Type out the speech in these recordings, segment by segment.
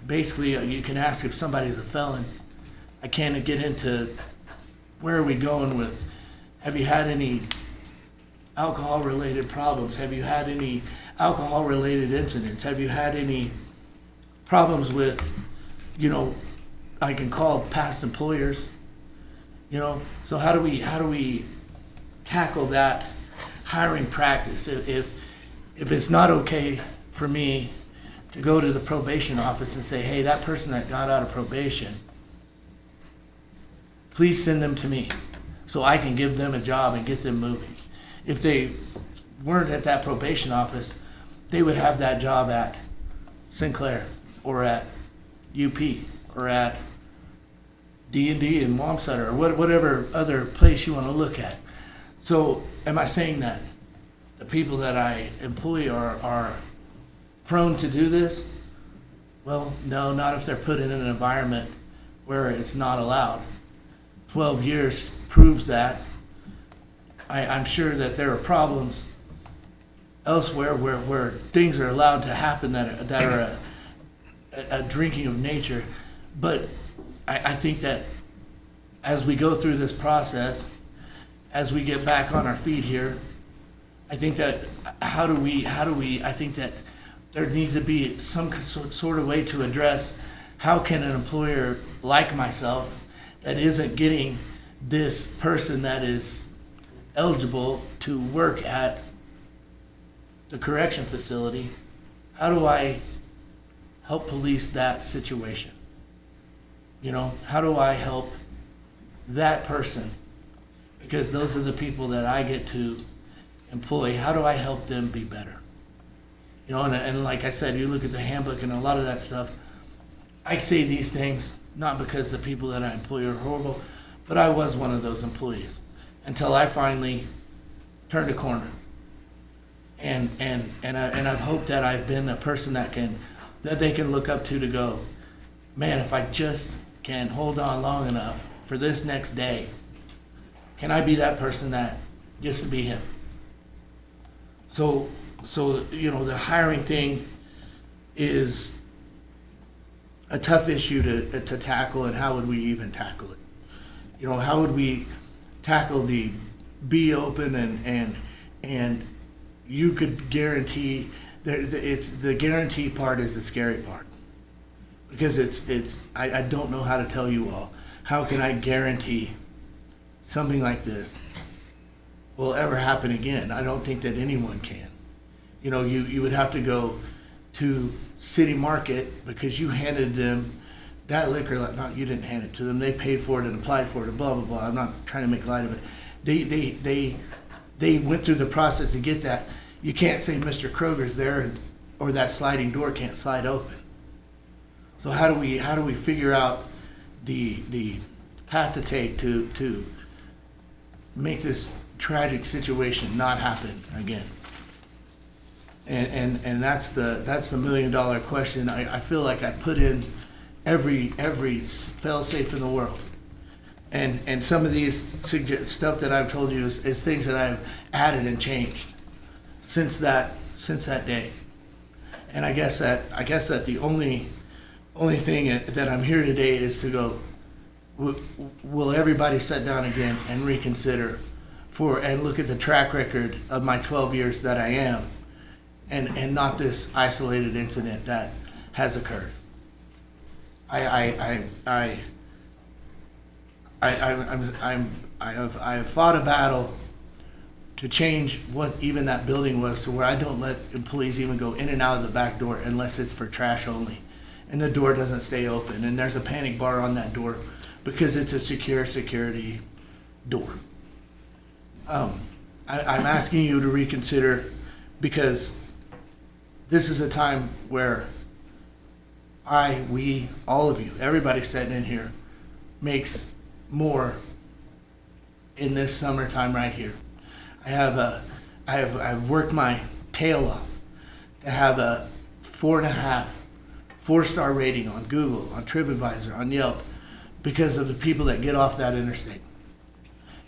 basically you can ask if somebody's a felon. I can't get into where are we going with, have you had any alcohol-related problems? Have you had any alcohol-related incidents? Have you had any problems with, I can call past employers, So how do we tackle that hiring practice? If it's not okay for me to go to the probation office and say, hey, that person that got out of probation, please send them to me so I can give them a job and get them moving. If they weren't at that probation office, they would have that job at Sinclair or at UP or at D&D in Wamsutter or whatever other place you want to look at. So am I saying that the people that I employ are prone to do this? Well, no, not if they're put in an environment where it's not allowed. 12 years proves that. I'm sure that there are problems elsewhere where things are allowed to happen that are a drinking of nature. But I think that as we go through this process, as we get back on our feet here, I think that I think that there needs to be some sort of way to address how can an employer like myself that isn't getting this person that is eligible to work at the correction facility, how do I help police that situation? How do I help that person? Because those are the people that I get to employ. How do I help them be better? And like I said, you look at the handbook and a lot of that stuff. I say these things not because the people that I employ are horrible, but I was one of those employees until I finally turned a corner. And I've hoped that I've been a person that they can look up to go, man, if I just can hold on long enough for this next day, can I be that person that gets to be him? So the hiring thing is a tough issue to tackle, and how would we even tackle it? How would we tackle the be open and you could guarantee that it's the guarantee part is the scary part, because I don't know how to tell you all, how can I guarantee something like this will ever happen again? I don't think that anyone can. You would have to go to City Market because you handed them that liquor. No, you didn't hand it to them. They paid for it and applied for it and blah, blah, blah. I'm not trying to make light of it. They went through the process to get that. You can't say Mr. Kroger's there or that sliding door can't slide open. So how do we figure out the path to take to make this tragic situation not happen again? And that's the $1 million question. I feel like I put in every fail-safe in the world. And some of these stuff that I've told you is things that I've added and changed since that day. And I guess that the only thing that I'm here today is to go, will everybody sit down again and reconsider and look at the track record of my 12 years that I am, and not this isolated incident that has occurred. I have fought a battle to change what even that building was to where I don't let employees even go in and out of the back door unless it's for trash only, and the door doesn't stay open, and there's a panic bar on that door because it's a security door. I'm asking you to reconsider, because this is a time where we, all of you, everybody sitting in here makes more in this summertime right here. I've worked my tail off to have a 4.5 4-star rating on Google, on TripAdvisor, on Yelp, because of the people that get off that interstate.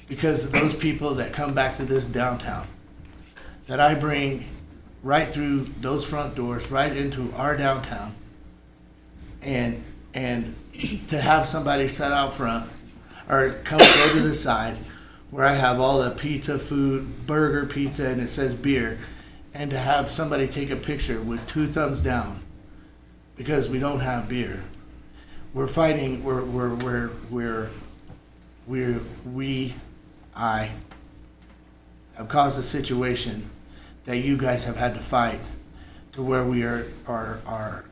Because of those people that come back to this downtown, that I bring right through those front doors, right into our downtown, and to have somebody sit out front or come go to the side where I have all the pizza, food, burger, pizza, and it says beer, and to have somebody take a picture with 2 thumbs down because we don't have beer. We're fighting. I have caused a situation that you guys have had to fight to where we are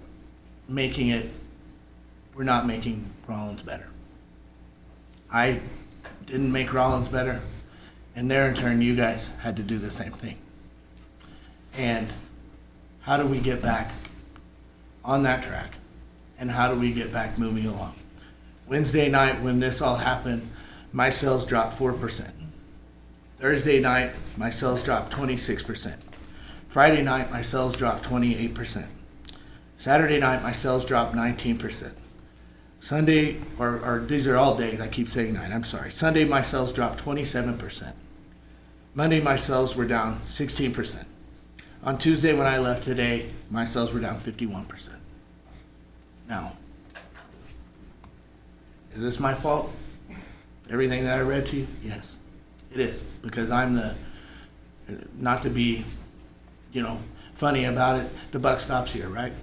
making it. We're not making Rawlins better. I didn't make Rawlins better, and there in turn, you guys had to do the same thing. And how do we get back on that track? And how do we get back moving along? Wednesday night, when this all happened, my sales dropped 4%. Thursday night, my sales dropped 26%. Friday night, my sales dropped 28%. Saturday night, my sales dropped 19%. Sunday, or these are all days, I keep saying night, I'm sorry. Sunday, my sales dropped 27%. Monday, my sales were down 16%. On Tuesday, when I left today, my sales were down 51%. Now, is this my fault? Everything that I read to you? Yes, it is. Because I'm not to be, funny about it, the buck stops here, right?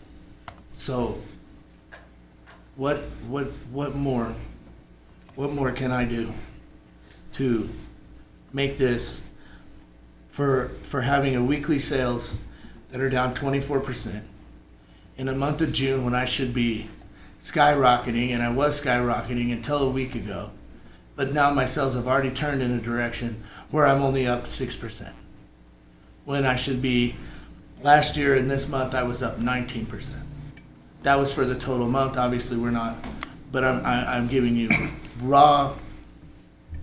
So, what more can I do to make this for having a weekly sales that are down 24% in a month of June when I should be skyrocketing, and I was skyrocketing until a week ago, but now my sales have already turned in a direction where I'm only up 6%. When I should be, last year and this month I was up 19%. That was for the total month. Obviously we're not, but I'm giving you raw,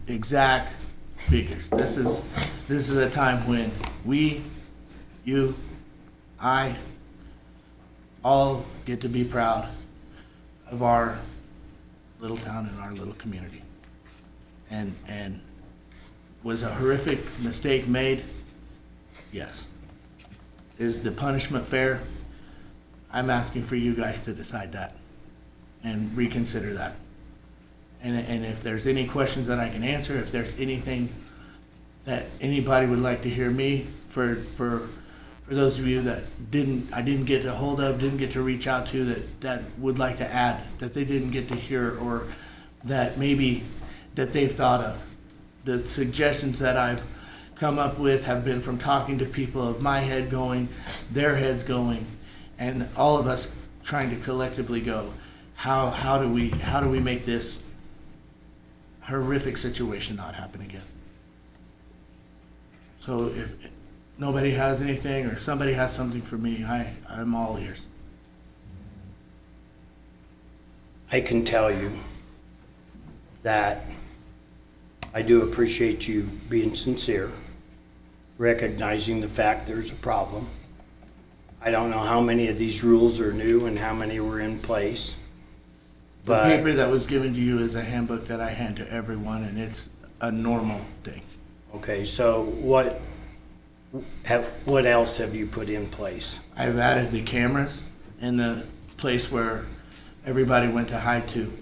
exact figures. This is a time when we, you, I, all get to be proud of our little town and our little community. And was a horrific mistake made? Yes. Is the punishment fair? I'm asking for you guys to decide that and reconsider that. And if there's any questions that I can answer, if there's anything that anybody would like to hear me, for those of you that I didn't get a hold of, didn't get to reach out to, that would like to add, that they didn't get to hear, or that maybe that they've thought of. The suggestions that I've come up with have been from talking to people, of my head going, their heads going, and all of us trying to collectively go, how do we make this horrific situation not happen again? So if nobody has anything, or somebody has something for me, I'm all ears. I can tell you that I do appreciate you being sincere, recognizing the fact there's a problem. I don't know how many of these rules are new and how many were in place. The paper that was given to you is a handbook that I hand to everyone, and it's a normal thing. Okay, so what else have you put in place? I've added the cameras in the place where everybody went to hide to.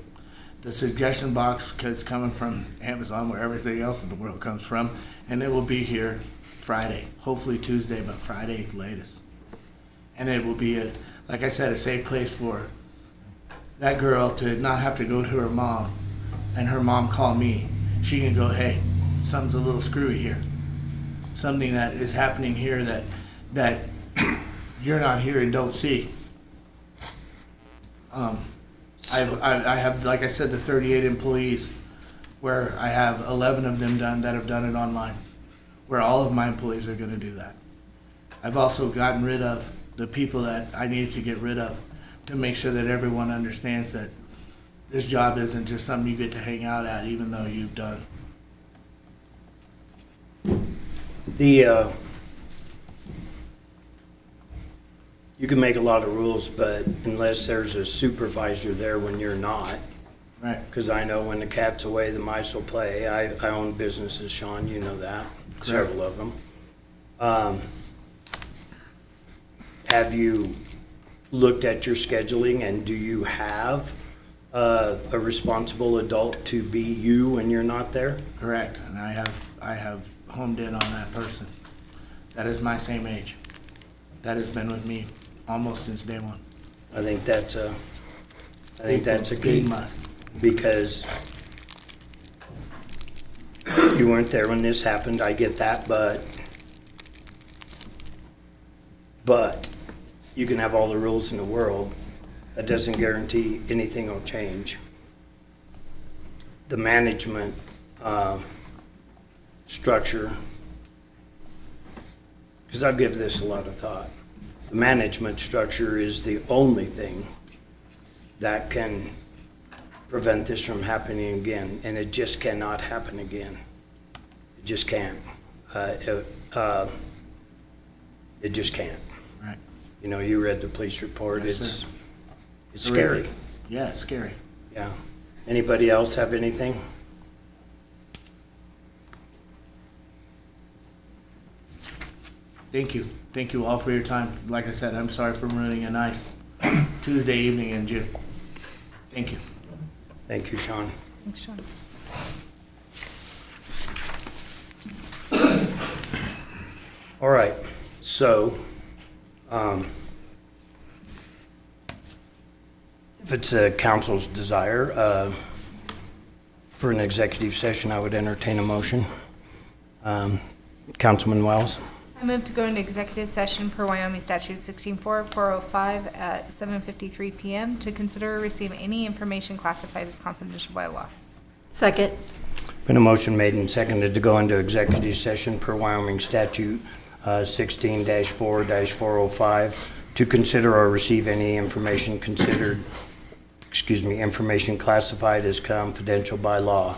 The suggestion box, because it's coming from Amazon, where everything else in the world comes from, and it will be here Friday, hopefully Tuesday, but Friday latest. And it will be, like I said, a safe place for that girl to not have to go to her mom and her mom call me. She can go, hey, something's a little screwy here. Something that is happening here that you're not here and don't see. I have, like I said, the 38 employees, where I have 11 of them that have done it online, where all of my employees are going to do that. I've also gotten rid of the people that I needed to get rid of to make sure that everyone understands that this job isn't just something you get to hang out at, even though you've done. You can make a lot of rules, but unless there's a supervisor there when you're not. Right. Because I know when the cat's away, the mice will play. I own businesses, Sean, you know that, several of them. Have you looked at your scheduling, and do you have a responsible adult to be you when you're not there? Correct, and I have homed in on that person. That is my same age. That has been with me almost since day one. I think that's a Big key, must. because you weren't there when this happened, I get that, but you can have all the rules in the world, that doesn't guarantee anything will change. The management structure, because I've given this a lot of thought, the management structure is the only thing that can prevent this from happening again, and it just cannot happen again. It just can't. It just can't. Right. You know, you read the police report. Yes, It's sir. it's scary. Horrific. Yeah, it's scary. Yeah. Anybody else have anything? Thank you. Thank you all for your time. Like I said, I'm sorry for ruining a nice Tuesday evening in June. Thank you. Thank you, Sean. Thanks, Sean. All right, so, if it's a council's desire, for an executive session, I would entertain a motion. Councilman Wells? I move to go into executive session per Wyoming Statute 16-405 at 7:53 PM to consider or receive any information classified as confidential by law. Second. Been a motion made and seconded to go into executive session per Wyoming Statute 16-4-405 to consider or receive any information information classified as confidential by law.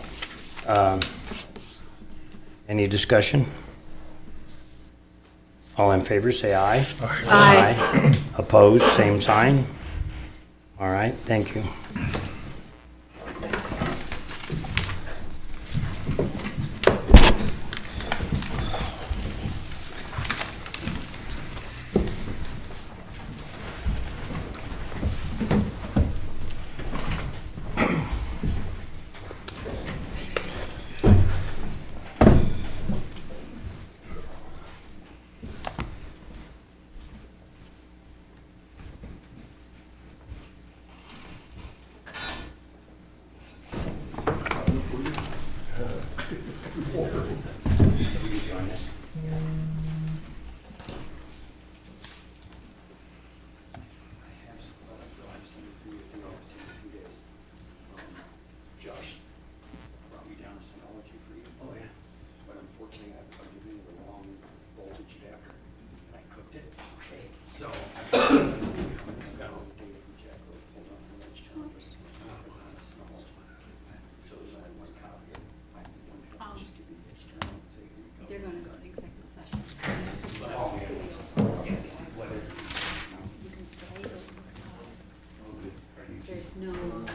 Any discussion? All in favor, say aye. Aye. Opposed, same sign. All right, thank you. Josh brought me down a Synology for you. Oh, yeah. But unfortunately, I plugged it into the wrong voltage adapter, and I cooked it. Okay. So, I've got all the data from Jack, hold on, let's turn this, it's not on a Synology. So there's only one copy of it. I want to just give you the external and say, here you go. They're gonna go to executive session. Oh, yeah. What is it? You can stay, but Oh, good. Are you- there's no motion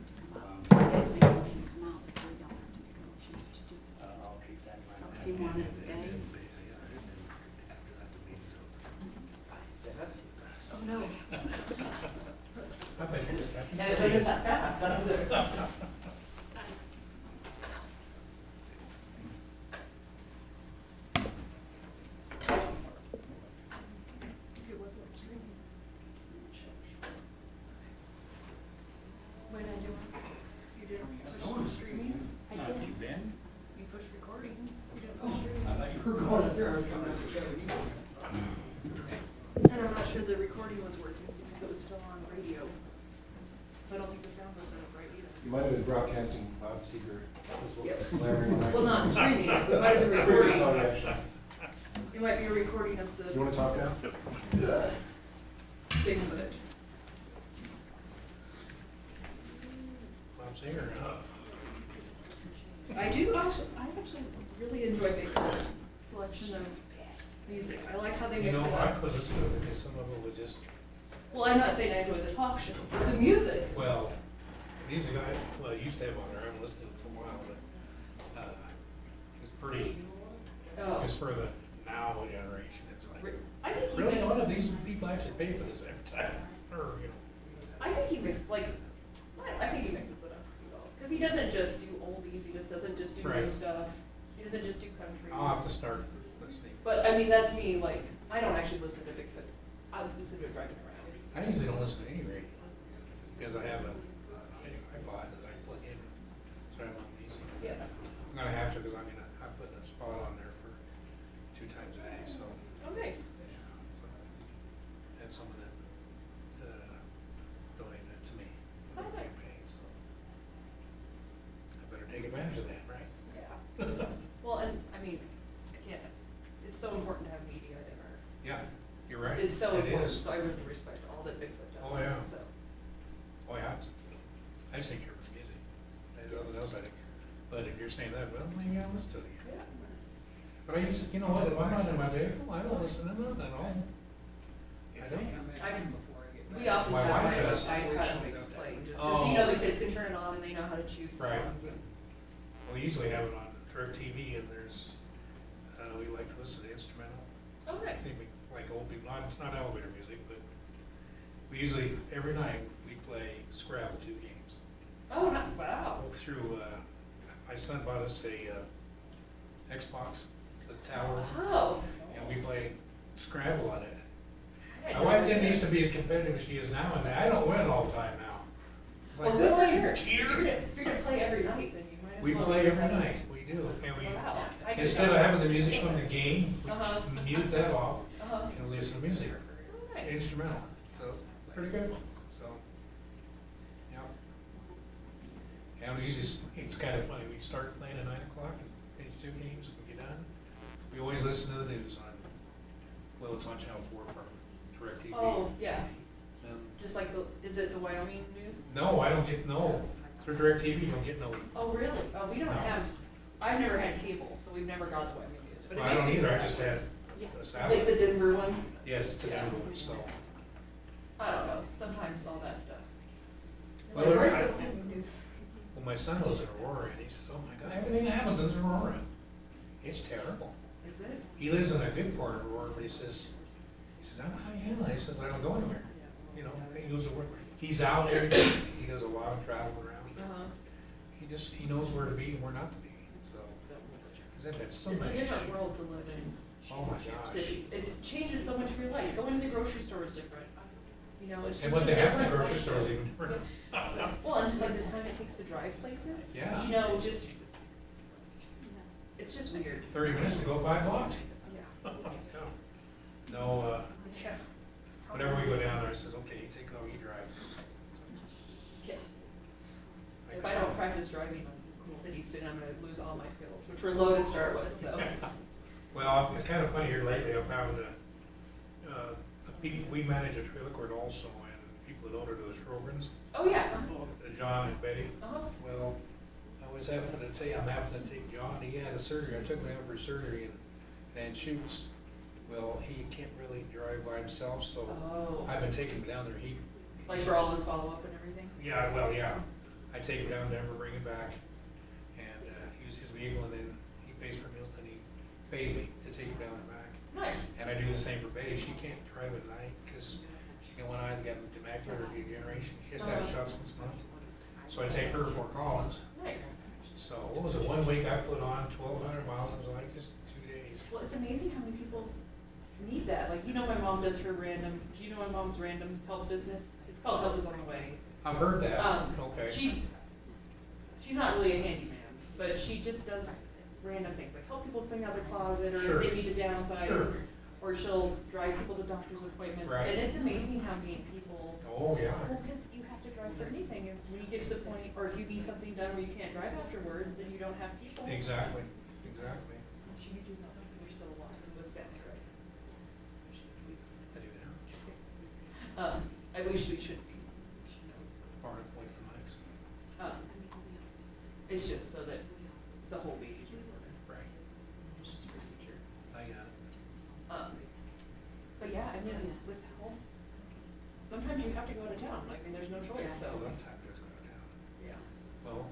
to come out. I didn't make a motion to come out, so we don't have to make a motion to do it. I'll keep that in mind. So if you wanna stay. Oh, no. It wasn't streaming. When I do it, you didn't push streaming? I did. You been? You pushed recording, you didn't push streaming. I thought you were going up there, I was coming up to check with you. And I'm not sure the recording was working because it was still on radio. So I don't think the sound was set up right either. You might have been broadcasting Bob Seeger. Was what Yep. was blaring on. Well, not streaming, it might have been Streaming, recording. sorry, actually. It might be a recording of You the wanna talk now? big footage. Bob Seeger. I actually really enjoy Baker's selection of music. I like how they mix it up. listen to it because some of them would just, Well, I'm not saying I enjoy the talk show, but the music. well, music I used to have on there, I haven't listened to it for a while, but, it's pretty, Oh. it's for the now generation, it's like, I think really, missed, none of these people actually pay for this every time, or, you know. I think he mixed, like, I think he mixes it up pretty well. Cause he doesn't just do oldies, he just doesn't just do new Right. stuff, he doesn't just do country. I'll have to start listening. But, I mean, that's me, like, I don't actually listen to Bigfoot, I listen to it driving around. I usually don't listen to any radio, because I have a iPod that I plug in, so I'm on music. Yeah. I'm gonna have to, because I mean, I put a spot on there for 2 times a day, so. Oh, nice. And someone that, donated it to me. Oh, nice. So I better take advantage of that, right? Yeah. Well, and, I mean, again, it's so important to have media in our, Yeah, you're right. it's so It important, is. so I really respect all that Bigfoot does. Oh, yeah. So, Oh, yeah, I just think you're busy. There's nothing else I think. But if you're saying that, well, maybe I'll listen to it again. yeah. But I used to, you know what, if I'm not in my vehicle, I don't listen to nothing at all. I don't. We often My have wife does. iPad playing, just Oh. because, you know, the kids can turn it on and they know how to choose Right. songs and. We usually have it on DirecTV and there's, we like to listen to instrumental. Oh, I nice. think we like old people, it's not elevator music, but we usually, every night, we play Scrabble 2 games. Oh, wow. Through, my son bought us a Xbox, the tower, Oh. and we play Scrabble on it. I My didn't wife know didn't that. used to be as competitive as she is now, and I don't win all the time now. It's like, Well, good for "Oh, you. cheater." If you're gonna play every night, then you might as well. We play every night, we do, and we, Wow. I could instead of not. having the music from the game, Uh-huh. we mute that off Uh-huh. and listen to music, Oh, nice. instrumental, so, pretty good, so, yeah. And we usually, it's kind of funny, we start playing at 9 o'clock and finish 2 games, we get done. We always listen to the news on, well, it's on Channel 4 from DirecTV. Oh, yeah, And- just like is it the Wyoming news? No, I don't get, no, through DirecTV, you don't get no, Oh, really? Oh, we don't No. have, I've never had cable, so we've never got the Wyoming news, but it I makes don't me either, I sad. just had Yeah. a Like salad. the Denver one? Yes, it's a Yeah. good one, so. I don't know, sometimes all that stuff. Well, Like, where's I- the Wyoming news? Well, my son lives in Aurora, and he says, oh my God, everything that happens in Aurora. It's terrible. Is it? He lives in a good part of Aurora, but he says, I don't know how you handle it. He says, I don't go anywhere. You know, he goes to work. He's out every day. He does a lot of travel around. Uh-huh. He knows where to be and where not to be, so. Cause I've had so It's a many. different world to live in. Oh my gosh. Cities. It changes so much of your life. Going to the grocery store is different. You know, it's just And what a they have in the different grocery store is life. even different. Well, and just like the time it takes to drive places. Yeah. You know, just, it's just weird. 30 minutes to go 5 blocks. Yeah. No, Yeah. whenever we go down there, I says, okay, you take over, you drive. Yeah. If I don't practice driving in the city soon, I'm gonna lose all my skills, which were low to start with, so. Well, it's kind of funny here lately, I'm having the people, we manage a trailer court also, and people that own it are the Schrogans, Oh, yeah. John and Betty. Uh-huh. Well, I'm having to take John, he had a surgery, I took him out for surgery and shoots. Well, he can't really drive by himself, so Oh. I've been taking him down there, Like for all his follow-up and everything? yeah, well, yeah. I take him down to Denver, bring him back, and use his vehicle, and then he pays for meals, and he pays me to take him down and back. Nice. And I do the same for Betty. She can't drive at night because she got one eye that got macular degeneration. She has to have shots once a month. So I take her to Fort Collins. Nice. So what was it, 1 week I put on 1,200 miles, it was like just 2 days. Well, it's amazing how many people need that. Like, you know, my mom does her random, do you know my mom's random help business? It's called Help Is On The Way. I've heard that, okay. She's not really a handyman, but she just does random things, like help people clean out their closet, or Sure. if they need to downsize. Sure. Or she'll drive people to doctor's appointments. Right. And it's amazing how many people, Oh, yeah. well, because you have to drive for anything. And when you get to the point, or if you need something done where you can't drive afterwards and you don't have people. Exactly, exactly. You do not know you're still alive and was standing right. I do now. I wish we should be. She knows. Part of like the mics. It's just so that the whole baby can work. Right. It's just procedure. I got it. But yeah, I mean, with health, sometimes you have to go out of town. I mean, there's no choice, so. Well, that time goes going down. Yeah. Well,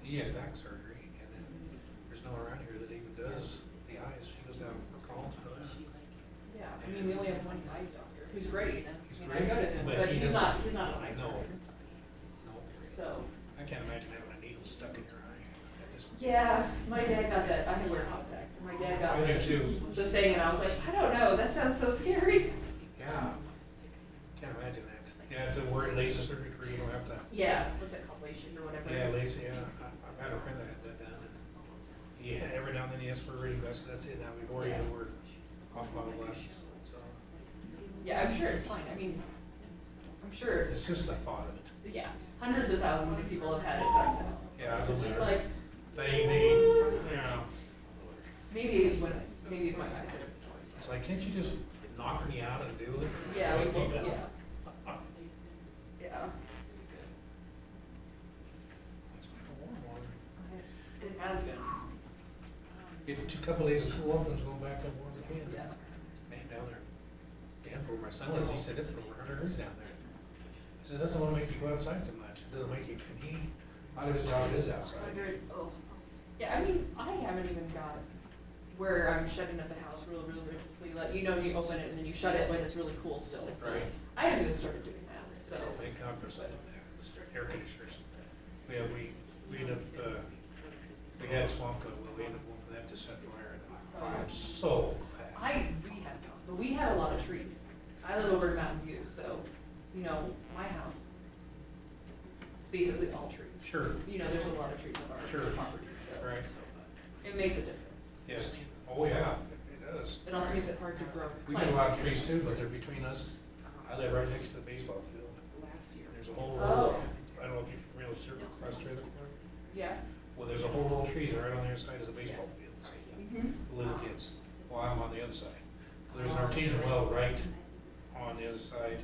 he had back surgery, and then there's no one around here that even does the eyes. She goes down for calls for that. Yeah, I mean, we only have one guy Yeah, my dad got that, I can wear contacts, and my dad got I do too. the thing, and I was like, I don't know, that sounds so scary. Yeah. Can't imagine that. You have to wear laser surgery where you don't have to. Yeah, what's it called, LASIK or whatever? Yeah, laser, yeah. I've had a friend that had that done. Yeah, every now and then he has for reading glasses, that's it now, before he had to wear off-model glasses, so. Yeah, I'm sure it's fine, I mean, I'm sure, It's just the thought of it. yeah, hundreds of thousands of people have had it done now. Yeah, I It's don't just know. like, Yeah, maybe when it's, maybe if my eyes are. it's like, can't you just knock me out and do it? Yeah, we both, yeah. Yeah, It's been a warm one. it has been. Get a couple days of cool off, and go back up warm again. Yeah. Man, down there, Denver, where my son lives, he said it's been over 100 degrees down there. He says, doesn't want to make you go outside too much, it doesn't make you, and he, a lot of his job is outside. 100, oh. Yeah, I mean, I haven't even got where I'm shutting up the house real religiously. Like, you know, you open it and then you shut it when it's really cool still. So Right. I haven't even started doing that, so. Big compressor, air conditioners. We ended up, we had swamp coat, but we ended up going for that to Central Iron. I'm so glad. We have a house, but we have a lot of trees. I live over in Mountain View, so, you know, my house, it's basically all trees. Sure, You know, there's a lot of trees on our Sure. property, so. right, It makes a difference. yes. Oh, yeah, it does. It also makes it hard to grow We got a lot of plants. trees too, but they're between us. I live right next to the baseball field. There's a whole row, Oh. I don't know if you've real circle across trailer park. Yeah. Well, there's a whole row of trees right on the other side of the baseball fields. Mm-hmm. The little kids, while I'm on the other side. There's an artesian well right on the other side.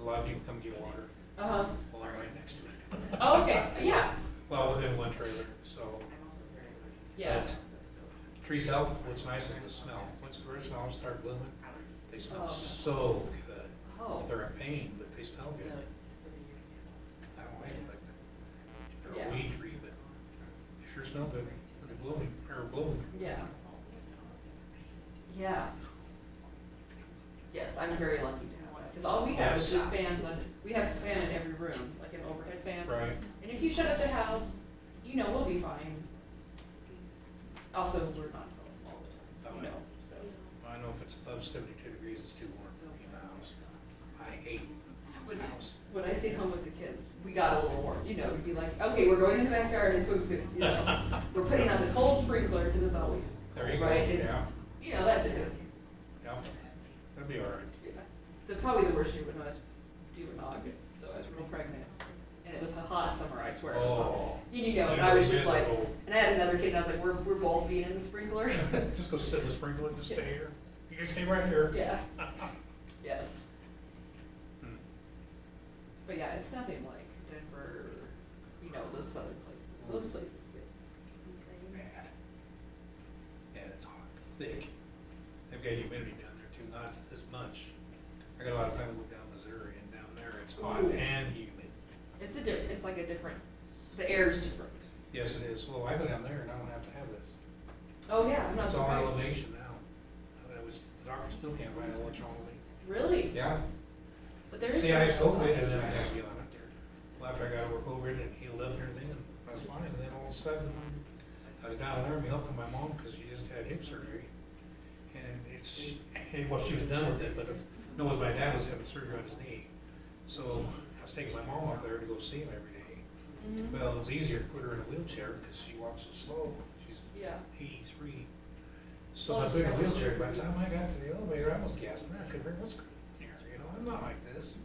A lot of people come get water. Uh-huh. Well, I'm right next to it. Oh, okay, yeah, Well, within one trailer, so. yeah. but Trees help. What's nice is the smell. Once the first flowers start blooming, they smell Oh. so good. Oh. They're a pain, but they smell good. I don't like it like that. They're Yeah. a weed tree, but they sure smell good when they're blooming, or blooming. Yeah. Yeah. Yes, I'm very lucky to have one, because all we have is Yes. just fans on, we have a fan in every room, like an overhead fan. Right. And if you shut up the house, you know, we'll be fine. Also, we're not home all the time, you know, so. I know if it's above 72 degrees, it's too warm for me in the house. I hate the house. When I stayed home with the kids, we got a little warm, you know, to be like, okay, we're going in the backyard in swimsuits, you know. We're putting on the cold sprinkler, because it's always, There you go, right? And, yeah, you know, that did it. yeah. That'd be all right. Yeah. Probably the worst year when I was due in August, so I was real pregnant. And it was a hot summer, I swear. Oh. You know, and I was just like, Miserable. and I had another kid, and I was like, we're both being in the sprinkler. Just go sit in the sprinkler and just stay here. You can stay right here. Yeah, yes. Hmm. But yeah, it's nothing like Denver, you know, those southern places. Those places get insane. Bad. Yeah, it's hot, thick. They've got humidity down there too, not as much. I got a lot of people who live down Missouri, and down there it's hot Ooh. and humid. It's like a different, the air is different. Yes, it is. Well, I go down there and I don't have to have this. Oh, yeah, I'm not It's all surprised. elevation now. The doctor still can't find out what's wrong with me. Really? Yeah. But there is. See, I had some- COVID and then I had to be on it. Well, after I got over COVID and healed up and everything, and I was fine, and then all of a sudden, I was down in Army helping my mom because she just had hip surgery. And well, she was done with it, but no, it was my dad was having surgery on his knee. So I was taking my mom up there to go see him every day. Mhm. Well, it was easier to put her in a wheelchair because she walks so slow. She's Yeah. 83. So I put her in a wheelchair. By the time I got to the elevator, I was gasping. I couldn't what's going on here. You know, I'm not like this.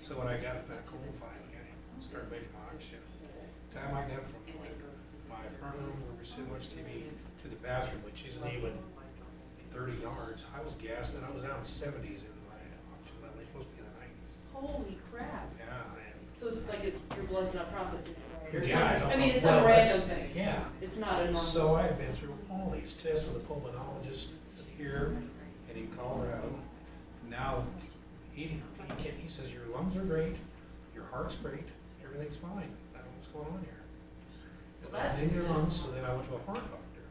So when I got back home finally, I started making my oxygen. The time I got from my front room where we sit and watch TV to the bathroom, which isn't even 30 yards, I was gasping. I was out in 70s in my oxygen level. It's supposed to be in the 90s. Holy crap. Yeah, man. So it's like it's, your blood's not processing it right? Or Yeah, I something. don't I mean, know. it's some Well, random that's- thing. Yeah. It's not a normal. So I've been through all these tests with a pulmonologist here and in Colorado. Now, he says your lungs are great, your heart's great, everything's fine. I don't know what's going on here. If that's in your lungs, so then I went to a heart doctor.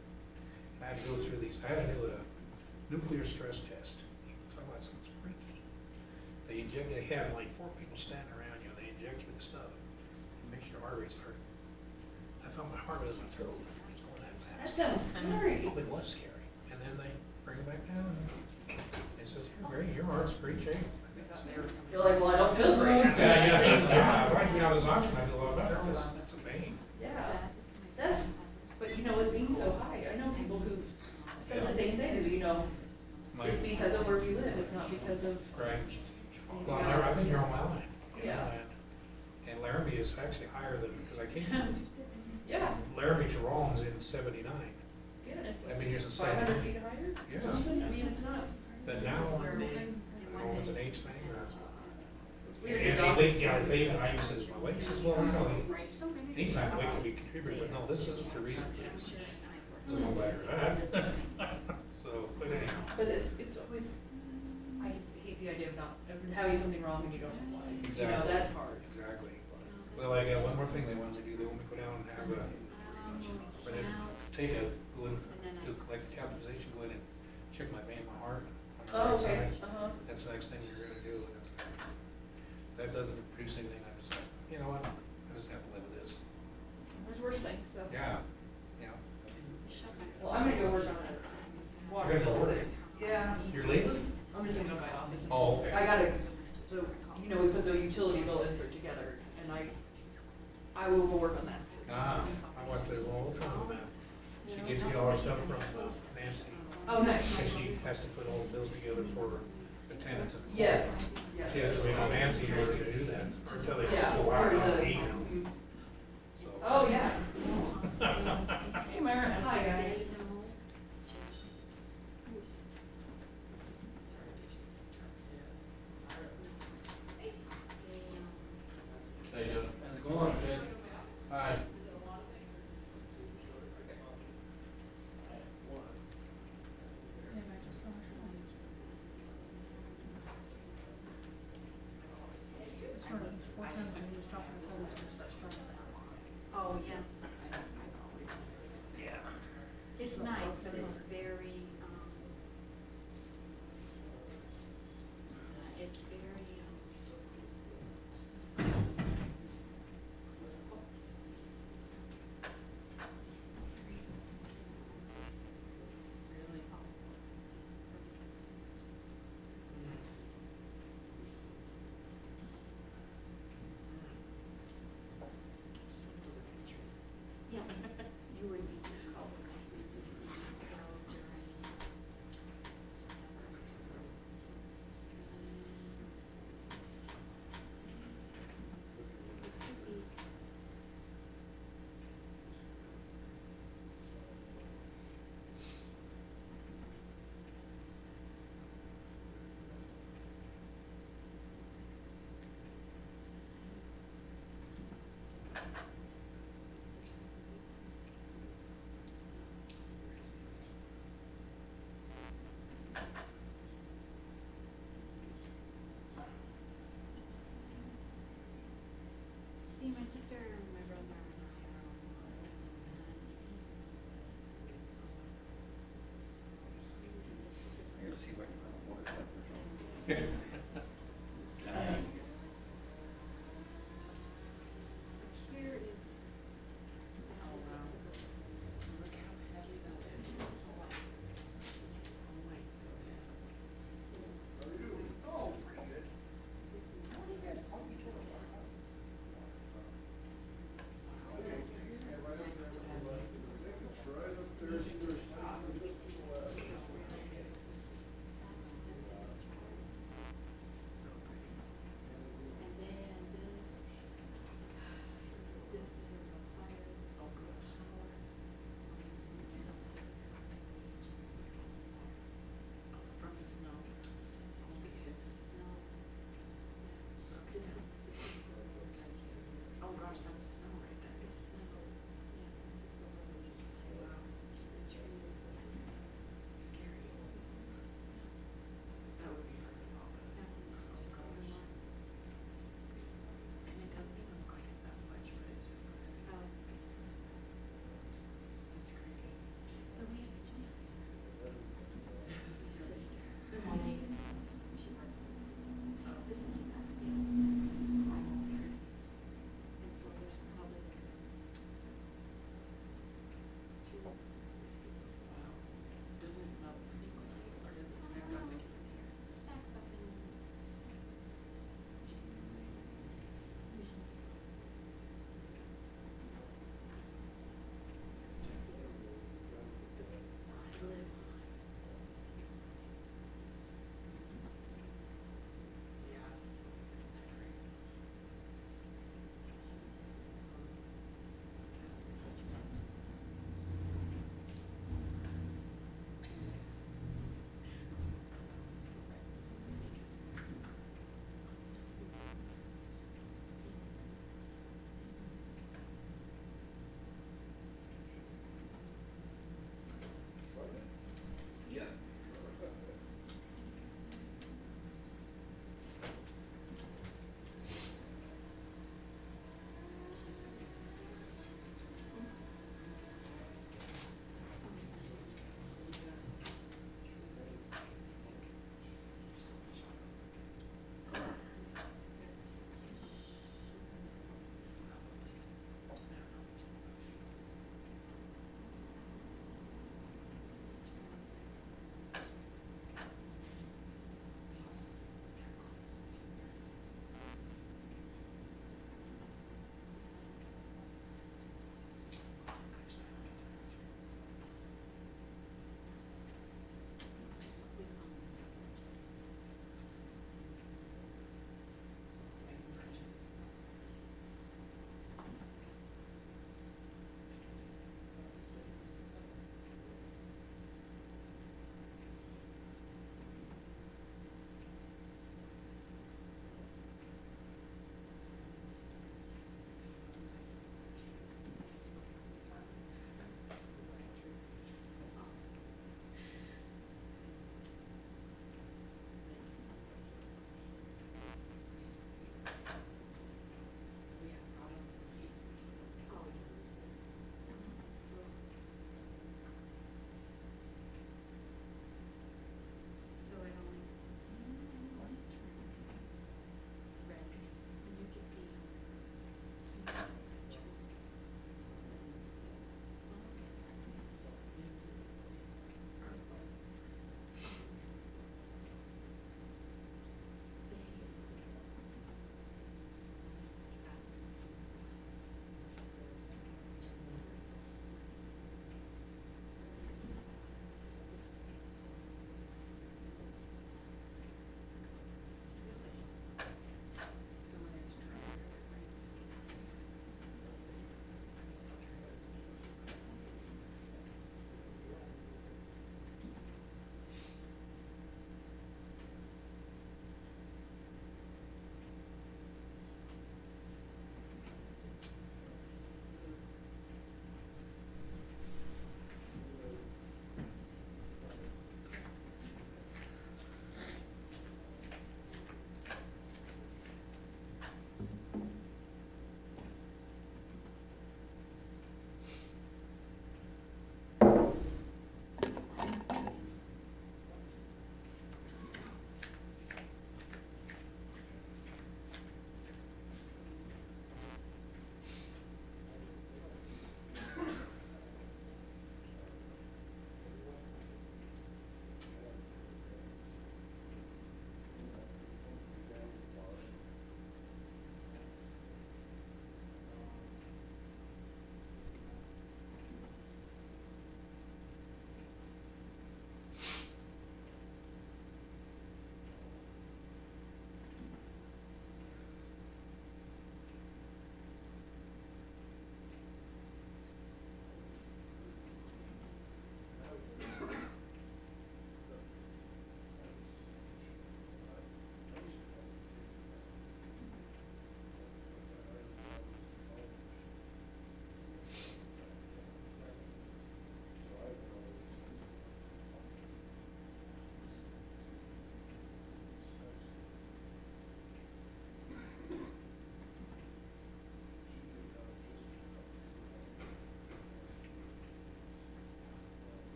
And I had to go through these, I had to do a nuclear stress test. You talk about something freaky. They have like 4 people standing around you, they inject you with stuff. It makes your heart rate start. I thought my heart was in my throat, it was going that That fast. sounds scary. Oh, it was scary, and then they bring it back down, and it says, you're great, your heart's great shape. You're like, well, I don't feel great. Yeah, right, you know, this option, I feel a lot better, it's a pain. Yeah, that's, but you know, with being so high, I know people who said the same thing, you know, it's because of where we live, it's not because of Right. anything Well, else. I've been here all my life. you know, Yeah. And Laramie is actually higher than, because I came from Yeah, Laramie to Rawlins in '79. yeah, it's I've been here since 500 '79. feet higher? Yeah. Something? I mean, it's not, But now, I don't know if it's an age thing or. it's weird. And Your they, doctors- yeah, they, I says, my weight says, well, you know, anytime the weight can be contributed, but no, this isn't the reason it is. So no matter that. So, but anyhow, But it's always, I hate the idea of not, of having something wrong and you don't know why. You know, Exactly. that's hard. exactly. Well, I got one more thing they want to do, they want me to go down and have a, or they take a, go in, do like a capitalization, go in and check my vein, my heart. on the Oh, right okay, side. uh-huh. That's the next thing you're gonna do, and it's, that doesn't produce anything, I'm just like, you know what, I just have to live with this. There's worse things, so. Yeah, yeah. Well, I'm gonna go work on that water You're gonna bill go thing. Yeah. You're leaving? I'm just gonna go to my office. and- Oh, okay. I gotta, so, you know, we put the utility bill insert together, and I will go work on that. Ah, I went to, well, what's wrong with that? She gets you all her stuff from Nancy, Oh, nice. and she has to put all the bills together for the tenants. and- Yes, She has yes. to wait on Nancy in order to do that, or until they Yeah, go or out on the, the email, so. oh, yeah. Hey, Myra, hi, guys. How you doing? How's it going? Good. Hi. Oh, yes. Yeah. It's nice, but it's very, it's very, yes, you would be just called. See, my sister and my brother and Here, see if I can find a water temper. so here is. Oh, pretty good.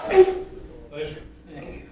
Bless you. Thank you.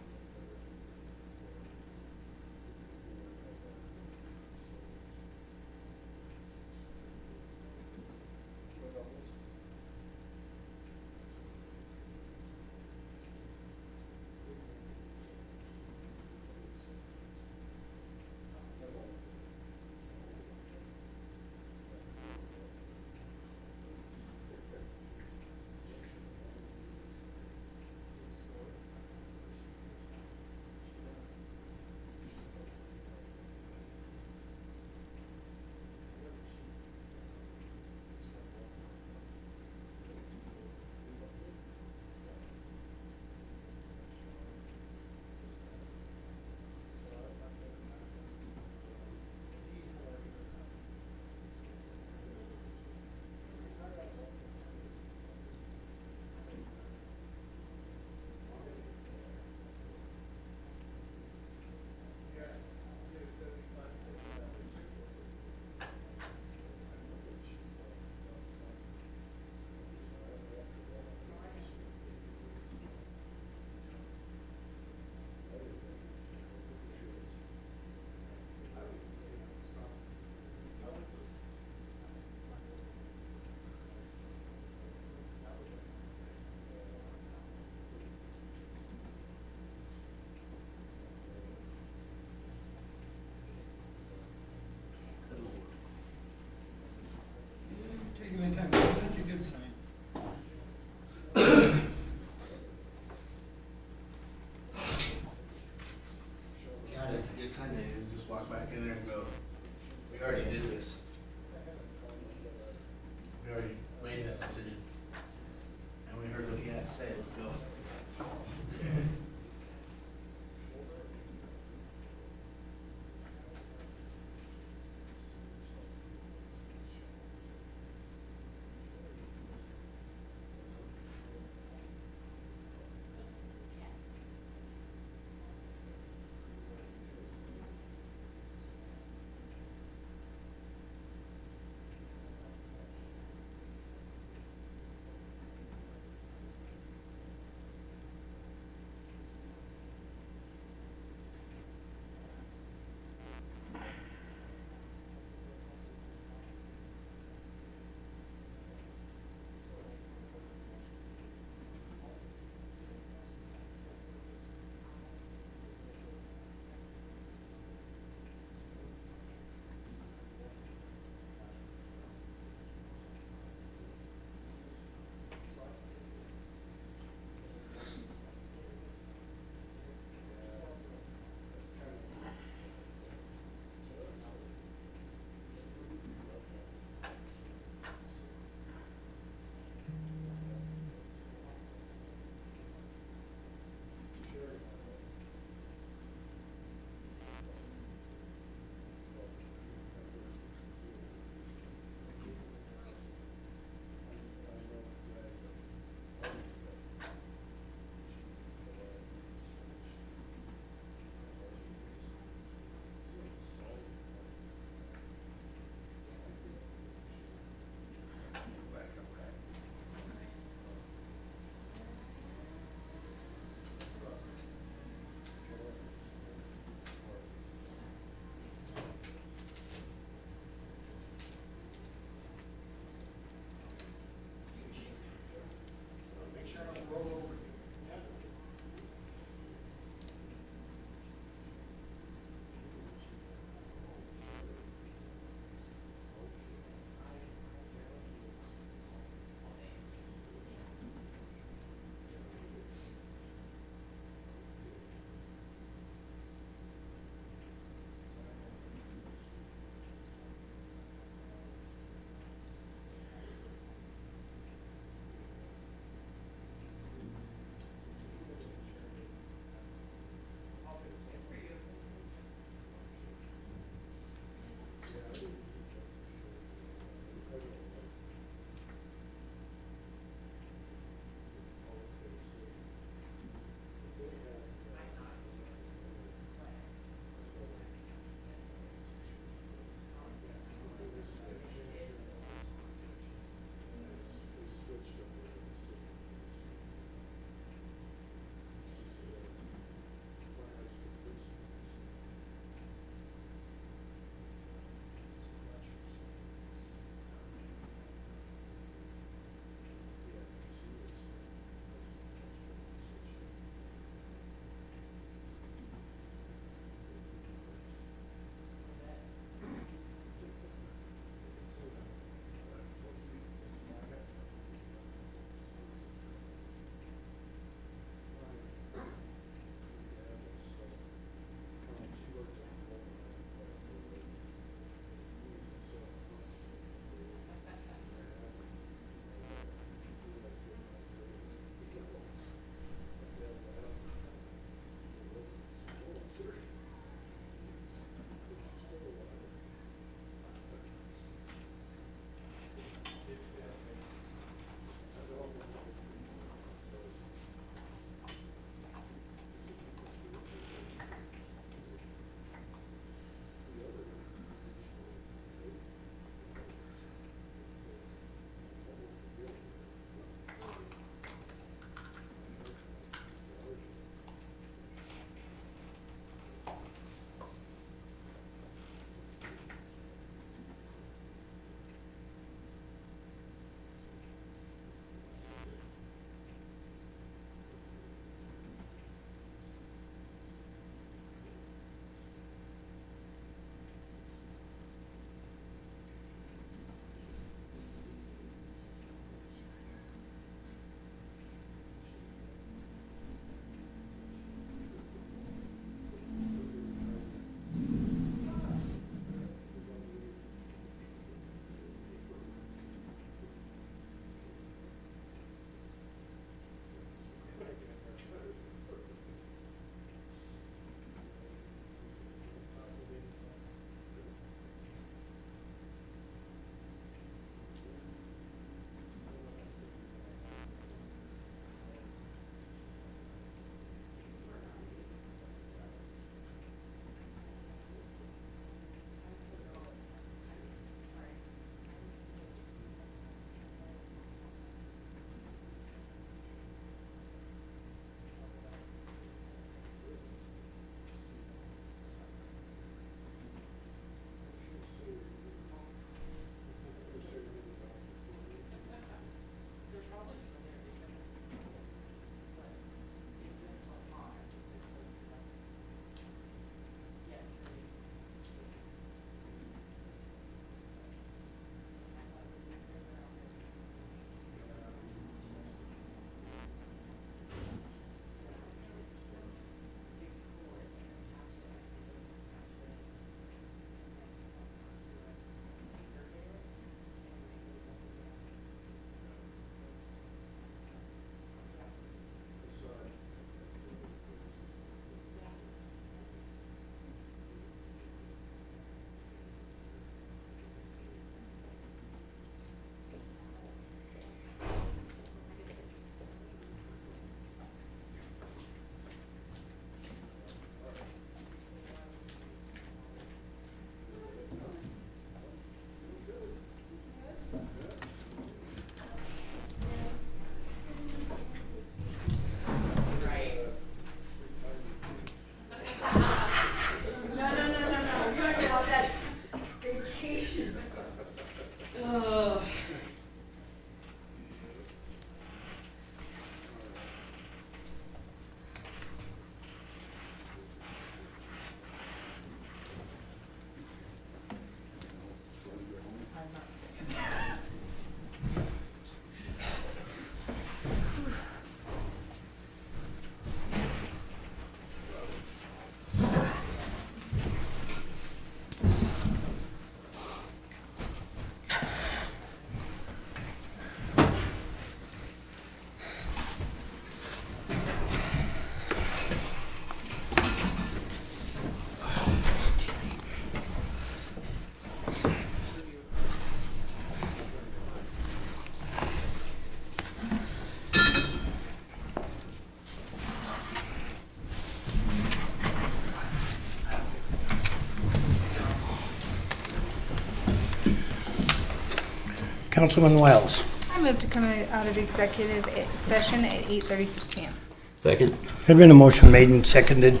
Councilman Wells. I move to come out of executive session at 8:36 PM. Second. Had been a motion made and seconded,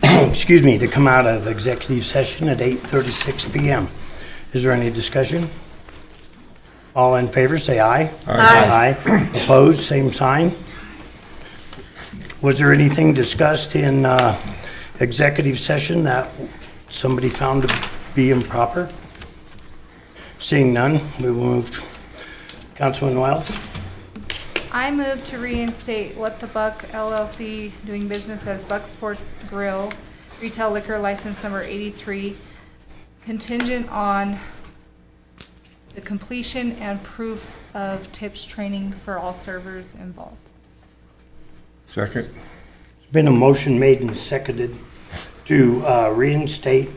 excuse me, to come out of executive session at 8:36 PM. Is there any discussion? All in favor, say aye. Aye. Opposed, same sign. Was there anything discussed in executive session that somebody found to be improper? Seeing none, we will move. Councilman Wells? I move to reinstate What the Buck LLC doing business as Buck Sports Grill, retail liquor license number 83, contingent on the completion and proof of tips training for all servers involved. Second. There's been a motion made and seconded to reinstate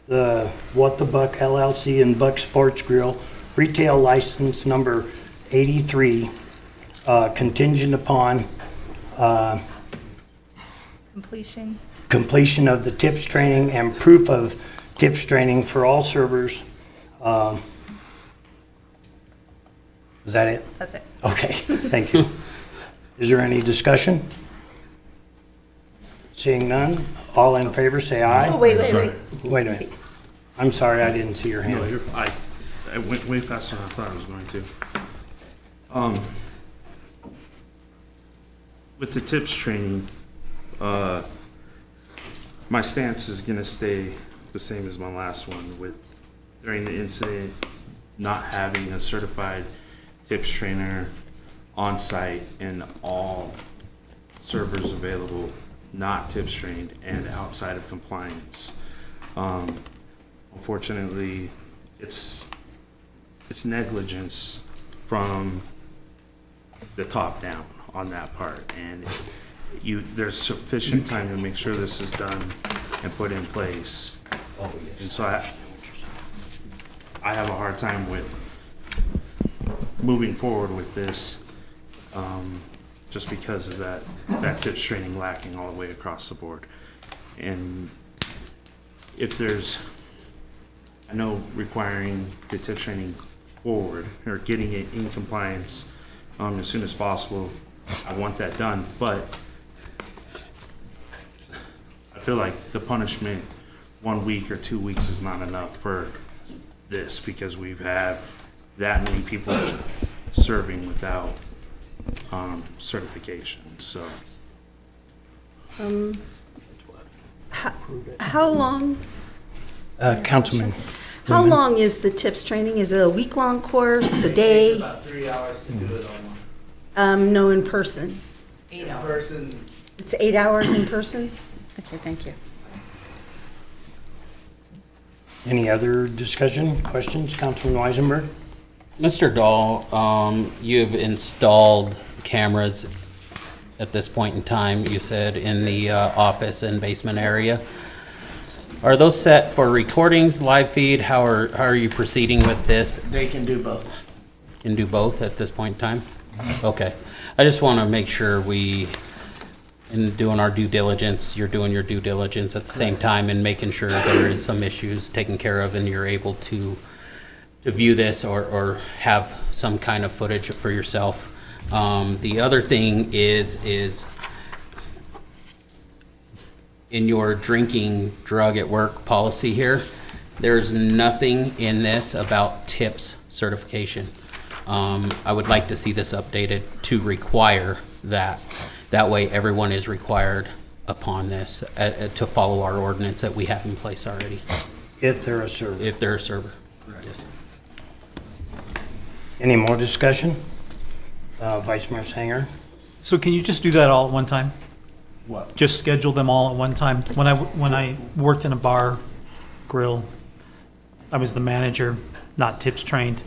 the What the Buck LLC and Buck Sports Grill retail license number 83, contingent upon completion of the tips training and proof of tips training for all servers. Is that it? That's it. Okay, thank you. Is there any discussion? Seeing none, all in favor say aye. Oh, wait. Wait a minute. I'm sorry, I didn't see your No, hand. I went way faster than I thought I was going to. With the tips training, my stance is gonna stay the same as my last one with, during the incident, not having a certified tips trainer on site and all servers available, not tips trained and outside of compliance. Unfortunately, it's negligence from the top down on that part, and there's sufficient time to make sure this is done and put in place. And so I have a hard time with moving forward with this, just because of that tips training lacking all the way across the board. And if there's, I know requiring the tips training forward or getting it in compliance as soon as possible, I want that done, but I feel like the punishment 1 week or 2 weeks is not enough for this, because we've had that many people serving without certification, so. How long, Councilman, how long is the tips training? Is it a week-long course, a day? About 3 hours to do it on No, in person. one. In person, It's 8 hours in person? Okay, thank you. any other discussion, questions? Councilman Weisenberg? Mr. Dahl, you've installed cameras at this point in time, you said, in the office and basement area. Are those set for recordings, live feed? How are you proceeding with this? they can do both. Can do both at this point in time? Okay. I just want to make sure in doing our due diligence, you're doing your due diligence at the same time and making sure there is some issues taken care of and you're able to view this or have some kind of footage for yourself. The other thing is in your drinking drug at work policy here, there's nothing in this about TIPS certification. I would like to see this updated to require that. That way everyone is required upon this to follow our ordinance that we have in place already, If they're a server. if they're a server. Yes. Any more discussion? Vice Mayor Sanger? So can you just do that all at one time? What? Just schedule them all at one time? When I worked in a bar, grill, I was the manager, not tips trained.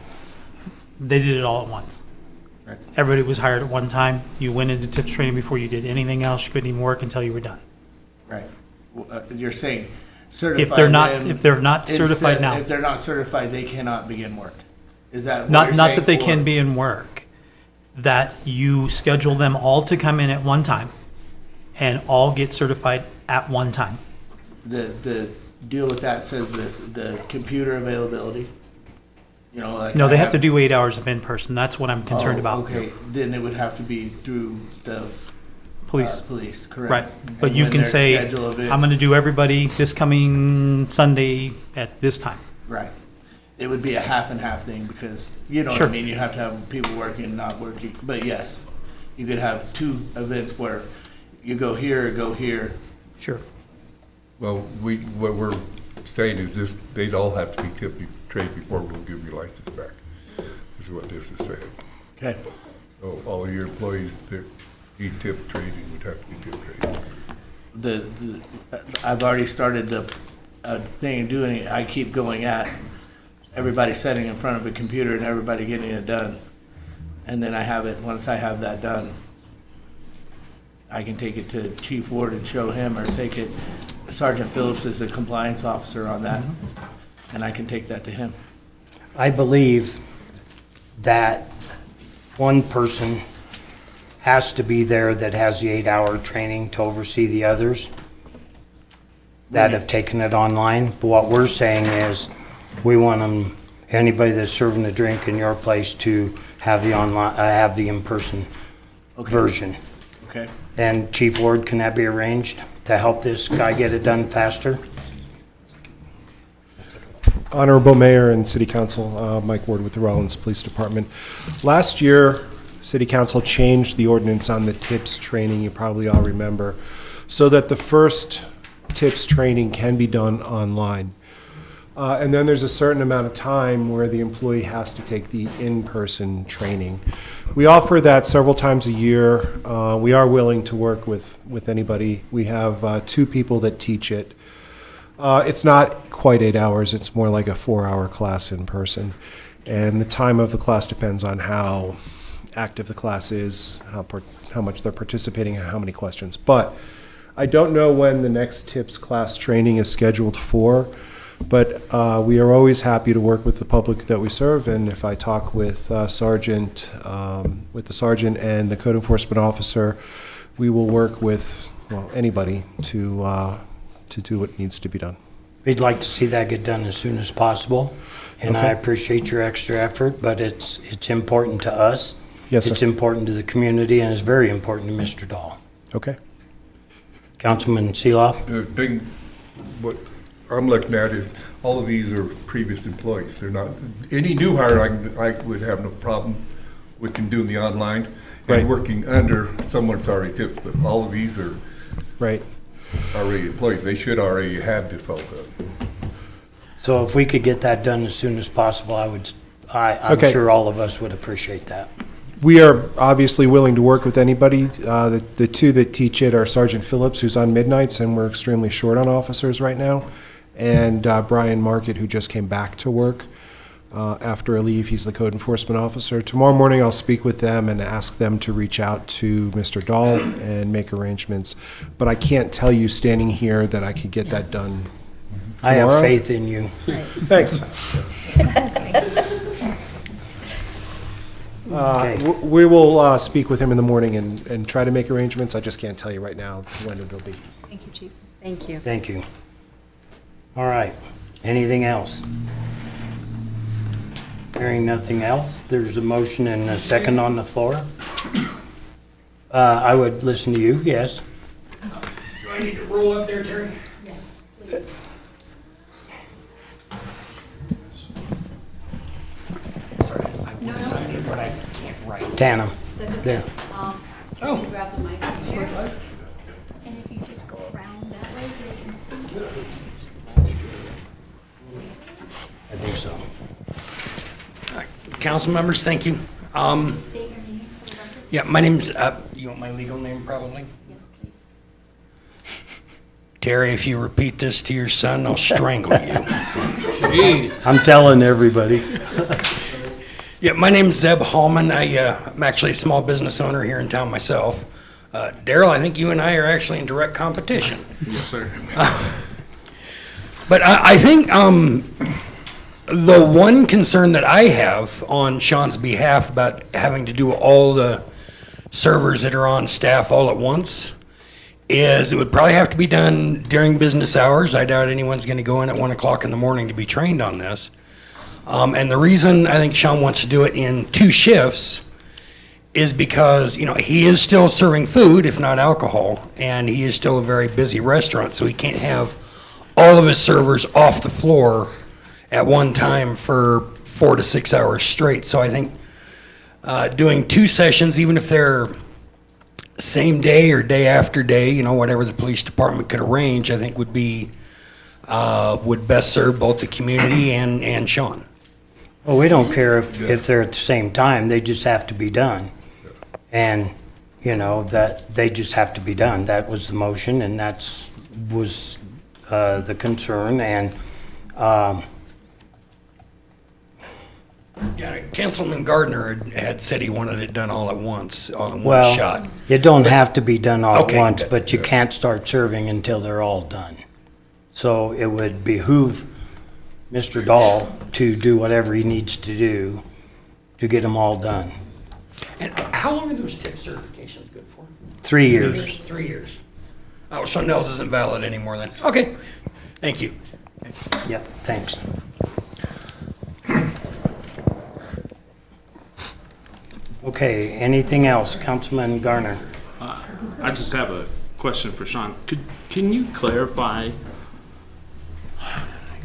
They did it all at once. Right. Everybody was hired at one time. You went into tips training before you did anything else. You couldn't even work until you were done. Right. You're saying certify If they're not them certified instead- now, If they're not certified, they cannot begin work. Is that what not you're not saying? that they Or can be in work, that you schedule them all to come in at one time and all get certified at one time. The deal with that says this, the computer availability, You know, like. No, they I have to do 8 hours of in-person. That's what I'm concerned Oh, about. Okay, then it would have to be through the. Police. Police, correct. Right, but And you when can their say, schedule of it- I'm gonna do everybody this coming Sunday at this time. Right. It would be a half and half thing because, you know what Sure. I mean, you have to have people working and not working. But yes, you could have two events where you go here or go here. Sure. Well, what we're saying is this, they'd all have to be trained before we'll give your license back, is what this is saying. Okay. So all your employees that need tip training would have to be tip trained. I've already started the thing doing it. I keep going at everybody sitting in front of a computer and everybody getting it done. And then I have it, once I have that done, I can take it to Chief Ward and show him, or take it, Sergeant Phillips is the compliance officer on that, and I can take that to him. I believe that one person has to be there that has the 8-hour training to oversee the others that have taken it online. But what we're saying is, we want them, anybody that's serving the drink in your place, to have the online, have the in-person Okay. version. Okay? And Chief Ward, can that be arranged to help this guy get it done faster? Honorable Mayor and City Council, Mike Ward with the Rawlins Police Department. Last year, City Council changed the ordinance on the TIPS training, you probably all remember, so that the first TIPS training can be done online. And then there's a certain amount of time where the employee has to take the in-person training. We offer that several times a year. We are willing to work with anybody. We have 2 people that teach it. It's not quite 8 hours, it's more like a 4-hour class in person. And the time of the class depends on how active the class is, how much they're participating, and how many questions. But I don't know when the next TIPS class training is scheduled for, but we are always happy to work with the public that we serve. And if I talk with the sergeant and the code enforcement officer, we will work with, well, anybody to do what needs to be done. We'd like to see that get done as soon as possible, and I Okay. appreciate your extra effort, but it's important to us. Yes, sir. It's important to the community, and it's very important to Mr. Dahl. Okay. Councilman Seeloff? The thing, what I'm looking at is, all of these are previous employees. They're not, any new hire, I would have no problem with them doing the online Right. and working under someone that's already tipped, but all of these are Right. already employees. They should already have this all done. So if we could get that done as soon as possible, I'm Okay. sure all of us would appreciate that. We are obviously willing to work with anybody. The 2 that teach it are Sergeant Phillips, who's on midnights, and we're extremely short on officers right now, and Brian Market, who just came back to work after a leave. He's the code enforcement officer. Tomorrow morning, I'll speak with them and ask them to reach out to Mr. Dahl and make arrangements. But I can't tell you standing here that I could get that done I have tomorrow. faith in you. Thanks. Okay. We will speak with him in the morning and try to make arrangements. I just can't tell you right now when it'll be. Thank you, Chief. Thank you. Thank you. All right. Anything else? Hearing nothing else, there's a motion and a second on the floor. I would listen to you, yes. Do I need to roll up there, Terry? Yes, please. Sorry, I No, no. would sign it, but I can't write. Tana. That's There. okay. Oh. Can you grab the mic over here? And if you just go around that way, they can see. I think so. Council members, thank you. State your name for the record. Yeah, my name's, you want my legal name probably? Yes, please. Terry, if you repeat this to your son, I'll strangle you. Jeez. I'm telling everybody. Yeah, my name's Zeb Hallman. I'm actually a small business owner here in town myself. Daryl, I think you and I are actually in direct competition. Yes, sir. But I think the one concern that I have on Sean's behalf about having to do all the servers that are on staff all at once is it would probably have to be done during business hours. I doubt anyone's going to go in at 1 o'clock in the morning to be trained on this. And the reason I think Sean wants to do it in 2 shifts is because, you know, he is still serving food, if not alcohol, and he is still a very busy restaurant, so he can't have all of his servers off the floor at one time for 4 to 6 hours straight. So I think doing 2 sessions, even if they're same day or day after day, you know, whatever the police department could arrange, I think would be, would best serve both the community and Sean. Well, we don't care if they're at the same time, they just have to be done. And, you know, that, they just have to be done. That was the motion, and was the concern, and, Yeah, Councilman Gardner had said he wanted it done all at once, all in one well, shot. it don't have to be done all at Okay, once, good. but you can't start serving until they're all done. So it would behoove Mr. Dahl to do whatever he needs to do to get them all done. And how long are those tip certifications good for? 3 years. 3 years. Oh, something else isn't valid anymore then. Okay, thank you. Yep, thanks. Okay, anything else? Councilman Garner? I just have a question for Sean. Can you clarify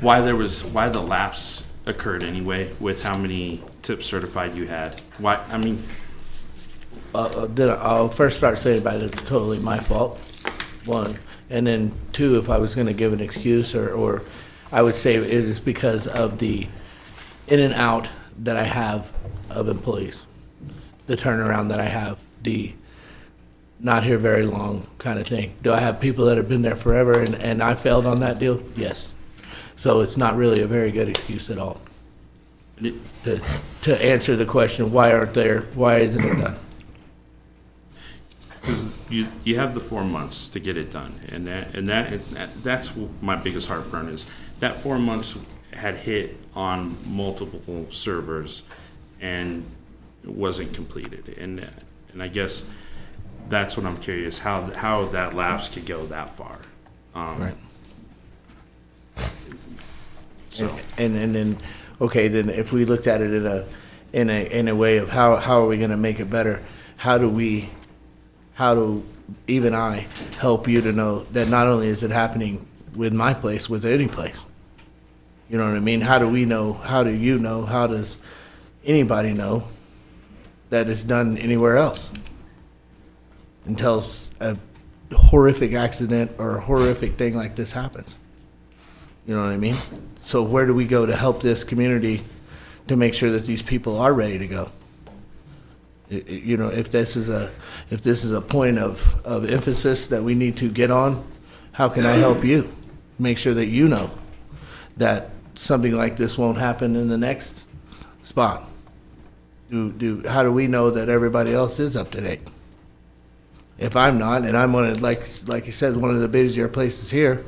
why the lapse occurred anyway, with how many tips certified you had? Why, I mean, I'll first start saying about it, it's totally my fault, 1. And then 2, if I was gonna give an excuse, or I would say it is because of the in and out that I have of employees. The turnaround that I have, the not here very long kind of thing. Do I have people that have been there forever and I failed on that deal? Yes. So it's not really a very good excuse at all. To answer the question, why isn't it done? because you have the 4 months to get it done, and that's my biggest heartburn is that 4 months had hit on multiple servers and it wasn't completed, and I guess that's what I'm curious how that lapse could go that far. Right. So And then, okay, then if we looked at it in a way of how are we gonna make it better? How do even I help you to know that not only is it happening with my place, with any place? You know what I mean? How do we know? How do you know? How does anybody know that it's done anywhere else? Until a horrific accident or a horrific thing like this happens. You know what I mean? So where do we go to help this community to make sure that these people are ready to go? You know, if this is a point of emphasis that we need to get on, how can I help you? Make sure that you know that something like this won't happen in the next spot. How do we know that everybody else is up to date? If I'm not, and I'm one of, like you said, one of the busier places here,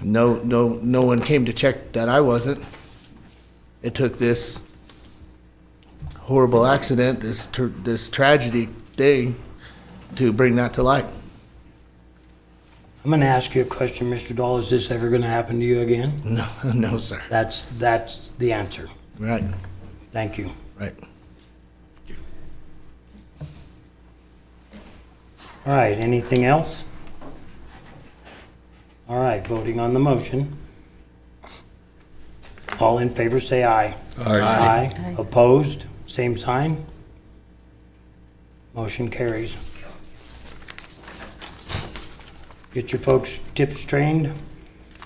no one came to check that I wasn't. It took this horrible accident, this tragedy thing, to bring that to light. I'm going to ask you a question, Mr. Dahl. Is this ever going to happen to you again? No, no, sir. That's the answer. Right, Thank you. right. All right, anything else? All right, voting on the motion. All in favor, say aye. Aye. Aye. Opposed, same sign. Motion carries. Get your folks tips trained,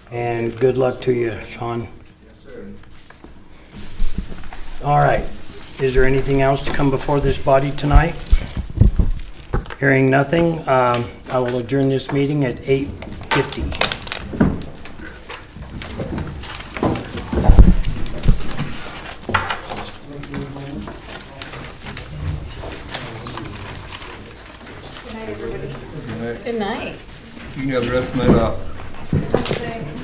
and good luck to you, Sean. Yes, sir. All right, is there anything else to come before this body tonight? Hearing nothing, I will adjourn this meeting at 8:50. Good night. You can have the rest of the night off. Thanks.